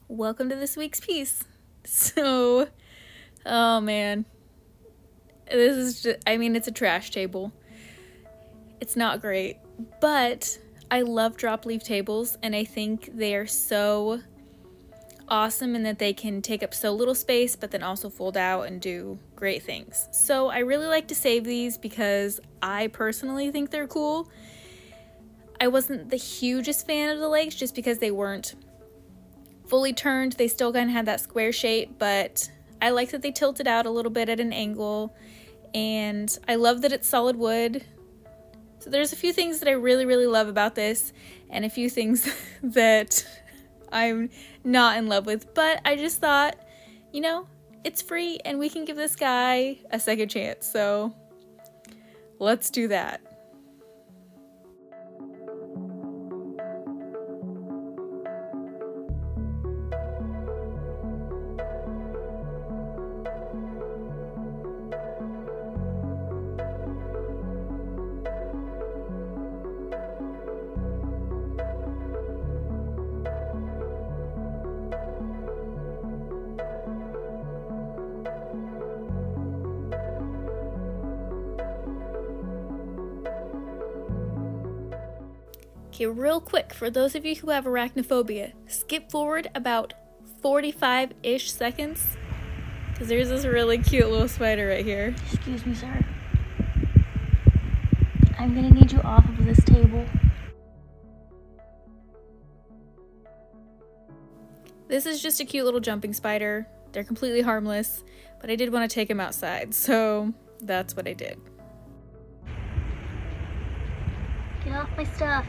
welcome to this week's piece. So, oh man, this is just, it's a trash table. It's not great, but I love drop leaf tables, and I think they are so awesome in that they can take up so little space, but then also fold out and do great things. So I really like to save these because I personally think they're cool. I wasn't the hugest fan of the legs just because they weren't fully turned. They still kind of had that square shape, but I like that they tilted out a little bit at an angle, and I love that it's solid wood. So there's a few things that I really love about this, and a few things that I'm not in love with, but I just thought, you know, it's free and we can give this guy a second chance, so let's do that. Okay, real quick, for those of you who have arachnophobia, skip forward about 45-ish seconds, because there's this really cute little spider right here. Excuse me, sir. I'm gonna need you off of this table. This is just a cute little jumping spider. They're completely harmless, but I did want to take him outside, so that's what I did. Get off my stuff.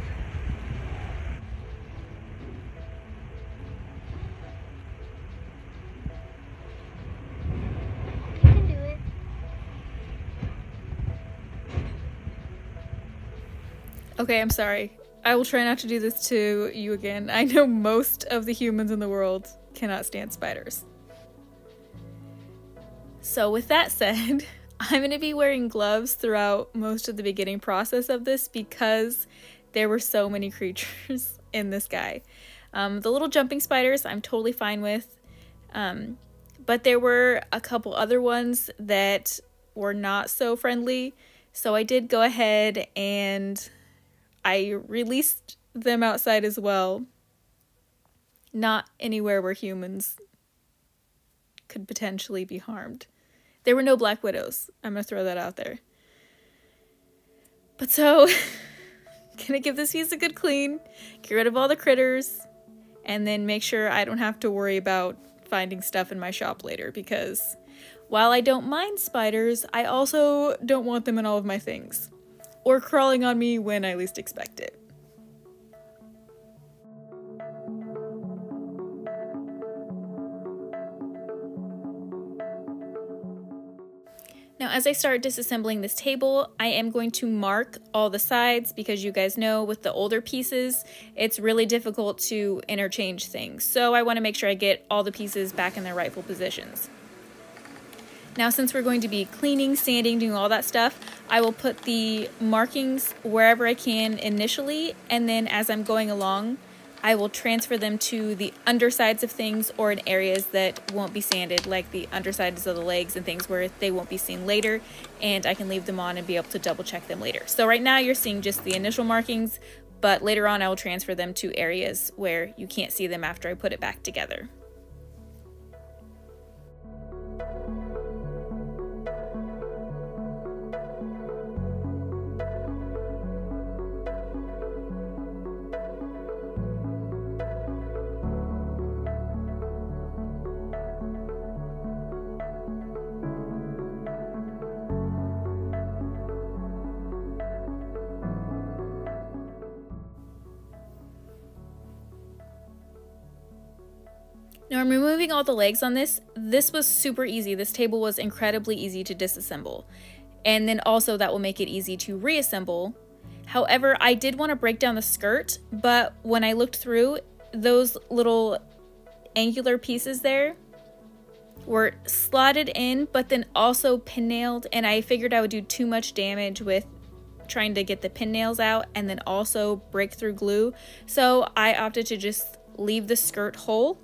You can do it. Okay, I'm sorry. I will try not to do this to you again. I know most of the humans in the world cannot stand spiders. So with that said, I'm going to be wearing gloves throughout most of the beginning process of this because there were so many creatures in this guy. The little jumping spiders I'm totally fine with, but there were a couple other ones that were not so friendly, so I did go ahead and I released them outside as well. Not anywhere where humans could potentially be harmed. There were no black widows. I'm gonna throw that out there. But so, gonna give this piece a good clean, get rid of all the critters, and then make sure I don't have to worry about finding stuff in my shop later, because while I don't mind spiders, I also don't want them in all of my things, or crawling on me when I least expect it. Now, as I start disassembling this table, I am going to mark all the sides because you guys know with the older pieces, it's really difficult to interchange things. So I want to make sure I get all the pieces back in their rightful positions. Now, since we're going to be cleaning, sanding, doing all that stuff, I will put the markings wherever I can initially, and then as I'm going along, I will transfer them to the undersides of things or in areas that won't be sanded, like the undersides of the legs and things where they won't be seen later, and I can leave them on and be able to double check them later. So right now you're seeing just the initial markings, but later on I will transfer them to areas where you can't see them after I put it back together. Now I'm removing all the legs on this. This was super easy. This table was incredibly easy to disassemble. And then also that will make it easy to reassemble. However, I did want to break down the skirt, but when I looked through, those little angular pieces there were slotted in, but then also pin nailed, and I figured I would do too much damage with trying to get the pin nails out and then also break through glue. So I opted to just leave the skirt whole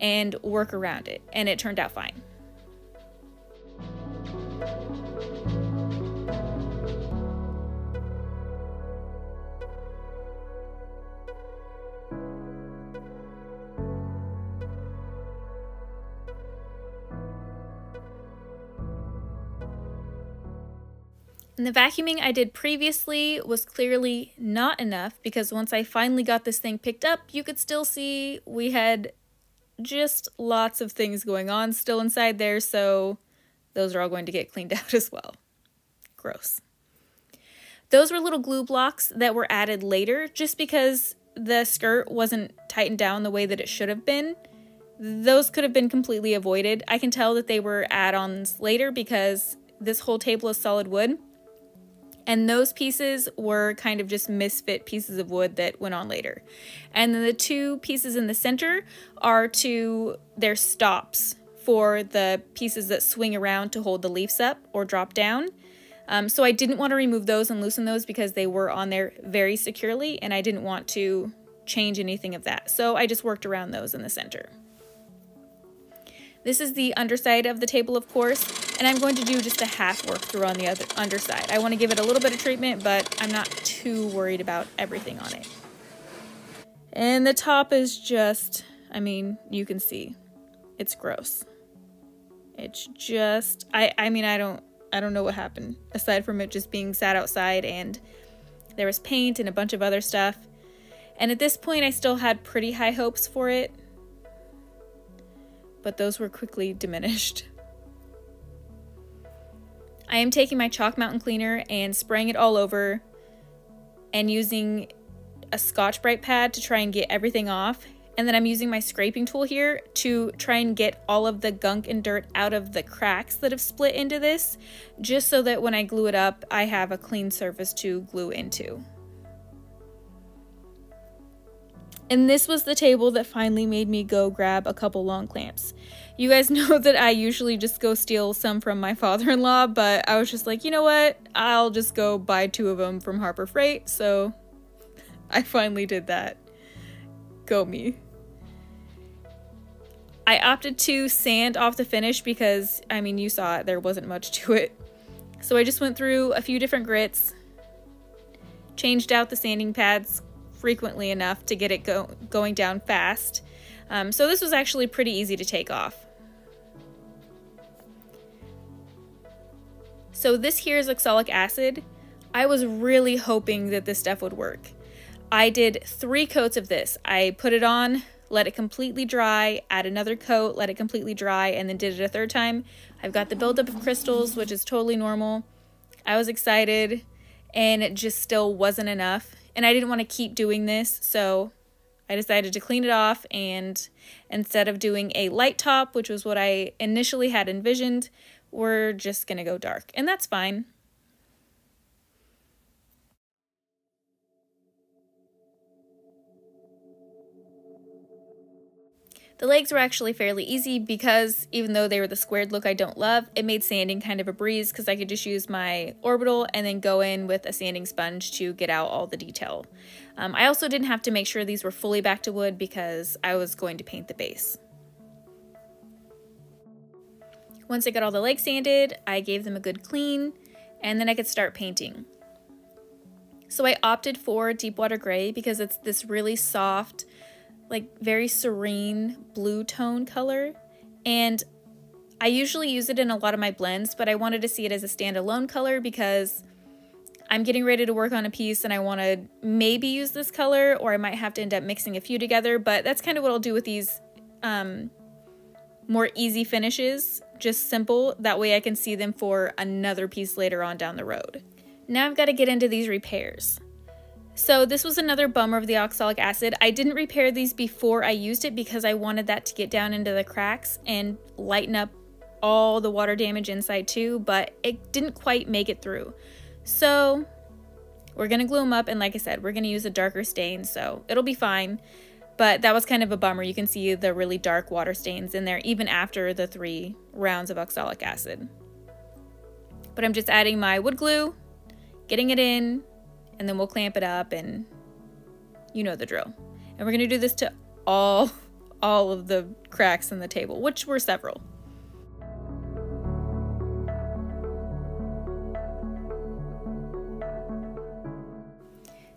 and work around it, and it turned out fine. And the vacuuming I did previously was clearly not enough, because once I finally got this thing picked up, you could still see we had just lots of things going on still inside there, so those are all going to get cleaned out as well. Gross. Those were little glue blocks that were added later just because the skirt wasn't tightened down the way that it should have been. Those could have been completely avoided. I can tell that they were add-ons later because this whole table is solid wood. And those pieces were kind of just misfit pieces of wood that went on later. And then the two pieces in the center are their stops for the pieces that swing around to hold the leaves up or drop down. So I didn't want to remove those and loosen those because they were on there very securely, and I didn't want to change anything of that. So I just worked around those in the center. This is the underside of the table, of course, and I'm going to do just a half work through on the other underside. I want to give it a little bit of treatment, but I'm not too worried about everything on it. And the top is just, I mean, you can see, it's gross. It's just, I don't know what happened, aside from it just being sat outside, and there was paint and a bunch of other stuff. And at this point, I still had pretty high hopes for it, but those were quickly diminished. I am taking my chalk mountain cleaner and spraying it all over and using a Scotch-Brite pad to try and get everything off. And then I'm using my scraping tool here to try and get all of the gunk and dirt out of the cracks that have split into this, just so that when I glue it up, I have a clean surface to glue into. And this was the table that finally made me go grab a couple long clamps. You guys know that I usually just go steal some from my father-in-law, but I was just like, you know what? I'll just go buy 2 of them from Harbor Freight, so I finally did that. Go me. I opted to sand off the finish because, I mean, you saw it, there wasn't much to it. So I just went through a few different grits, changed out the sanding pads frequently enough to get it going down fast. So this was actually pretty easy to take off. So this here is oxalic acid. I was really hoping that this stuff would work. I did 3 coats of this. I put it on, let it completely dry, add another coat, let it completely dry, and then did it a 3rd time. I've got the buildup of crystals, which is totally normal. I was excited, and it just still wasn't enough. And I didn't want to keep doing this, so I decided to clean it off, and instead of doing a light top, which was what I initially had envisioned, we're just gonna go dark, and that's fine. The legs were actually fairly easy because even though they were the squared look I don't love, it made sanding kind of a breeze because I could just use my orbital and then go in with a sanding sponge to get out all the detail. I also didn't have to make sure these were fully back to wood because I was going to paint the base. Once I got all the legs sanded, I gave them a good clean, and then I could start painting. So I opted for deep water gray because it's this really soft, like very serene blue tone color, and I usually use it in a lot of my blends, but I wanted to see it as a standalone color because I'm getting ready to work on a piece and I want to maybe use this color, or I might have to end up mixing a few together, but that's kind of what I'll do with these more easy finishes, just simple, that way I can see them for another piece later on down the road. Now I've got to get into these repairs. So this was another bummer of the oxalic acid. I didn't repair these before I used it because I wanted that to get down into the cracks and lighten up all the water damage inside too, but it didn't quite make it through. So we're gonna glue them up, and like I said, we're gonna use a darker stain, so it'll be fine. But that was kind of a bummer. You can see the really dark water stains in there even after the 3 rounds of oxalic acid. But I'm just adding my wood glue, getting it in, and then we'll clamp it up, and you know the drill. And we're gonna do this to all all of the cracks in the table, which were several.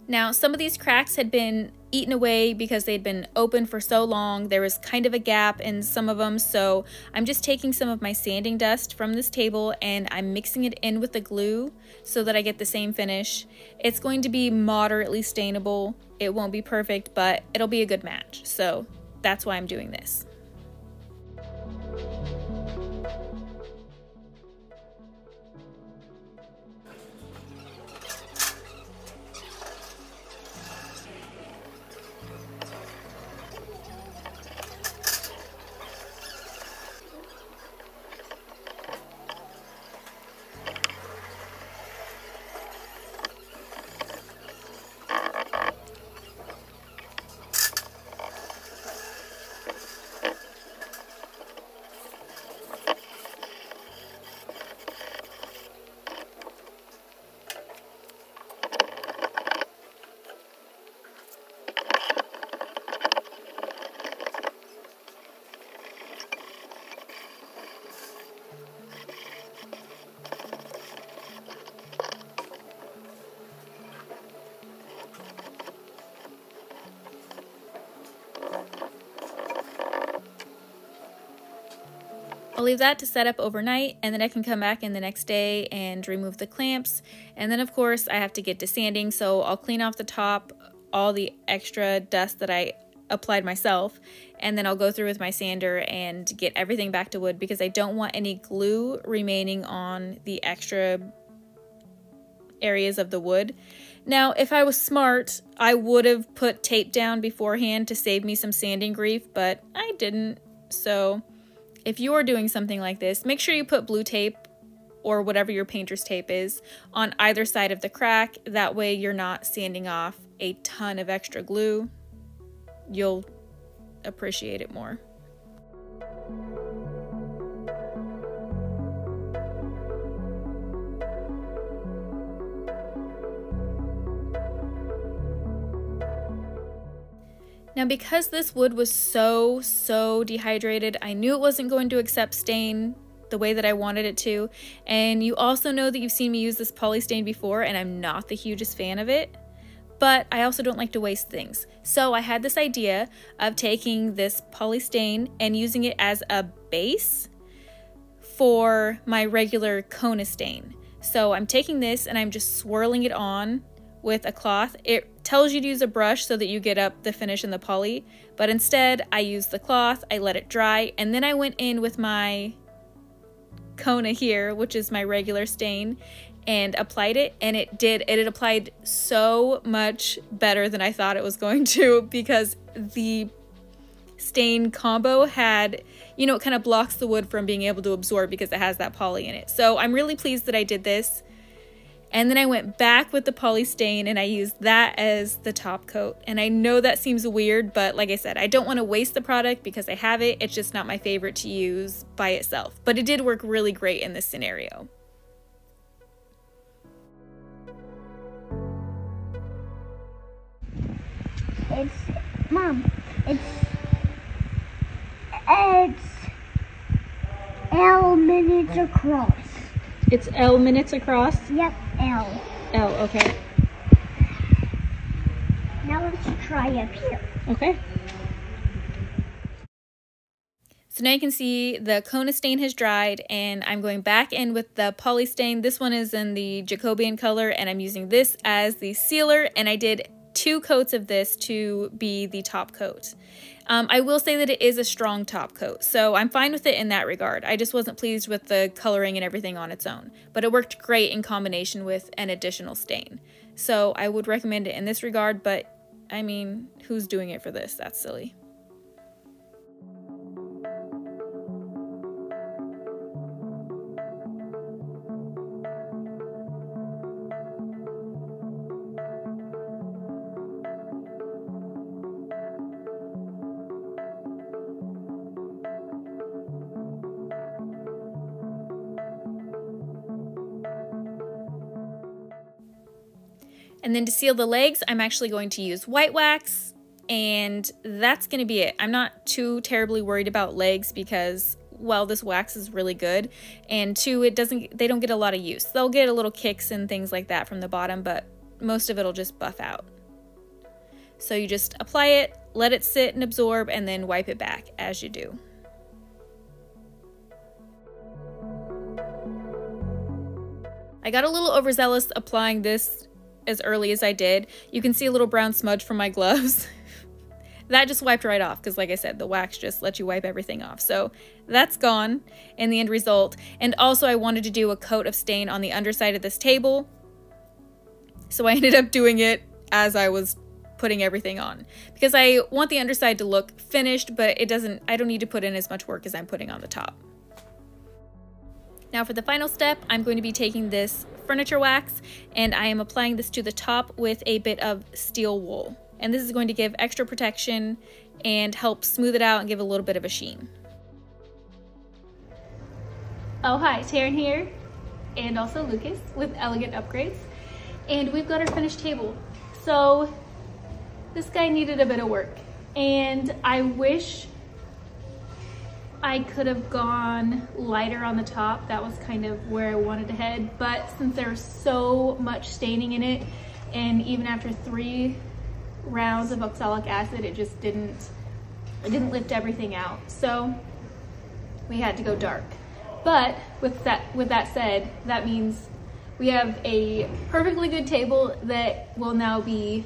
Now, some of these cracks had been eaten away because they'd been open for so long. There was kind of a gap in some of them, so I'm just taking some of my sanding dust from this table and I'm mixing it in with the glue so that I get the same finish. It's going to be moderately stainable. It won't be perfect, but it'll be a good match. So that's why I'm doing this. I'll leave that to set up overnight, and then I can come back in the next day and remove the clamps. And then of course I have to get to sanding, so I'll clean off the top, all the extra dust that I applied myself, and then I'll go through with my sander and get everything back to wood because I don't want any glue remaining on the extra areas of the wood. Now, if I was smart, I would have put tape down beforehand to save me some sanding grief, but I didn't. So if you're doing something like this, make sure you put blue tape or whatever your painter's tape is on either side of the crack. That way you're not sanding off a ton of extra glue. You'll appreciate it more. Now, because this wood was so dehydrated, I knew it wasn't going to accept stain the way that I wanted it to. And you also know that you've seen me use this polystain before, and I'm not the hugest fan of it. But I also don't like to waste things. So I had this idea of taking this polystain and using it as a base for my regular Kona stain. So I'm taking this and I'm just swirling it on with a cloth. It tells you to use a brush so that you get up the finish in the poly, but instead I used the cloth, I let it dry, and then I went in with my Kona here, which is my regular stain, and applied it, and it applied so much better than I thought it was going to, because the stain combo had, you know, it kind of blocks the wood from being able to absorb because it has that poly in it. So I'm really pleased that I did this. And then I went back with the poly stain and I used that as the top coat. And I know that seems weird, but like I said, I don't want to waste the product because I have it. It's just not my favorite to use by itself. But it did work really great in this scenario. Mom, it's L minutes across. It's L minutes across? Yep, L. L, okay. Now let's try up here. Okay. So now you can see the Kona stain has dried, and I'm going back in with the poly stain. This one is in the Jacobian color, and I'm using this as the sealer, and I did 2 coats of this to be the top coat. I will say that it is a strong top coat, so I'm fine with it in that regard. I just wasn't pleased with the coloring and everything on its own, but it worked great in combination with an additional stain. So I would recommend it in this regard, but I mean, who's doing it for this? That's silly. And then to seal the legs, I'm actually going to use white wax. and that's gonna be it. I'm not too terribly worried about legs because, well, this wax is really good, and two, they don't get a lot of use. They'll get a little kicks and things like that from the bottom, but most of it'll just buff out. So you just apply it, let it sit and absorb, and then wipe it back as you do. I got a little overzealous applying this as early as I did. You can see a little brown smudge from my gloves. That just wiped right off because, like I said, the wax just lets you wipe everything off. So that's gone in the end result. And also I wanted to do a coat of stain on the underside of this table. So I ended up doing it as I was putting everything on because I want the underside to look finished, but I don't need to put in as much work as I'm putting on the top. Now for the final step, I'm going to be taking this furniture wax and I am applying this to the top with a bit of steel wool. And this is going to give extra protection and help smooth it out and give a little bit of a sheen. Oh hi, Taryn here, and also Lucas with Elegant Upgrades. And we've got our finished table. So this guy needed a bit of work and I wish I could have gone lighter on the top. That was kind of where I wanted to head, but since there was so much staining in it, and even after 3 rounds of oxalic acid, it just didn't lift everything out. So we had to go dark. But with that said, that means we have a perfectly good table that will now be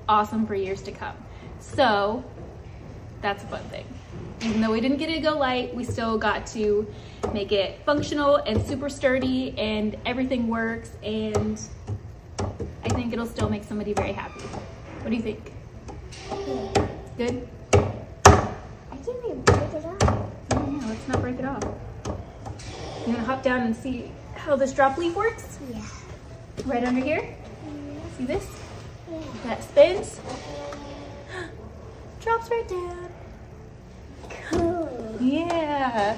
awesome for years to come. So that's a fun thing. Even though we didn't get it to go light, we still got to make it functional and super sturdy and everything works, and I think it'll still make somebody very happy. What do you think? Good? I didn't even break it off. Oh, yeah, let's not break it off. You wanna hop down and see how this drop leaf works? Yeah. Right under here? Yeah. See this? Yeah. That spins. Drops right down. Cool. Yeah.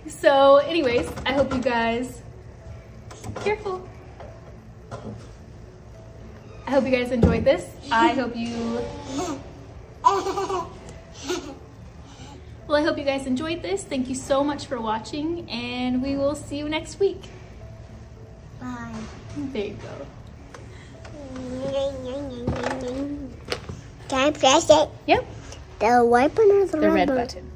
So anyways, I hope you guys, careful. I hope you guys enjoyed this. I hope you, well, I hope you guys enjoyed this. Thank you so much for watching, and we will see you next week. Bye. There you go. Can I press it? Yep. The white button or the The red button? button.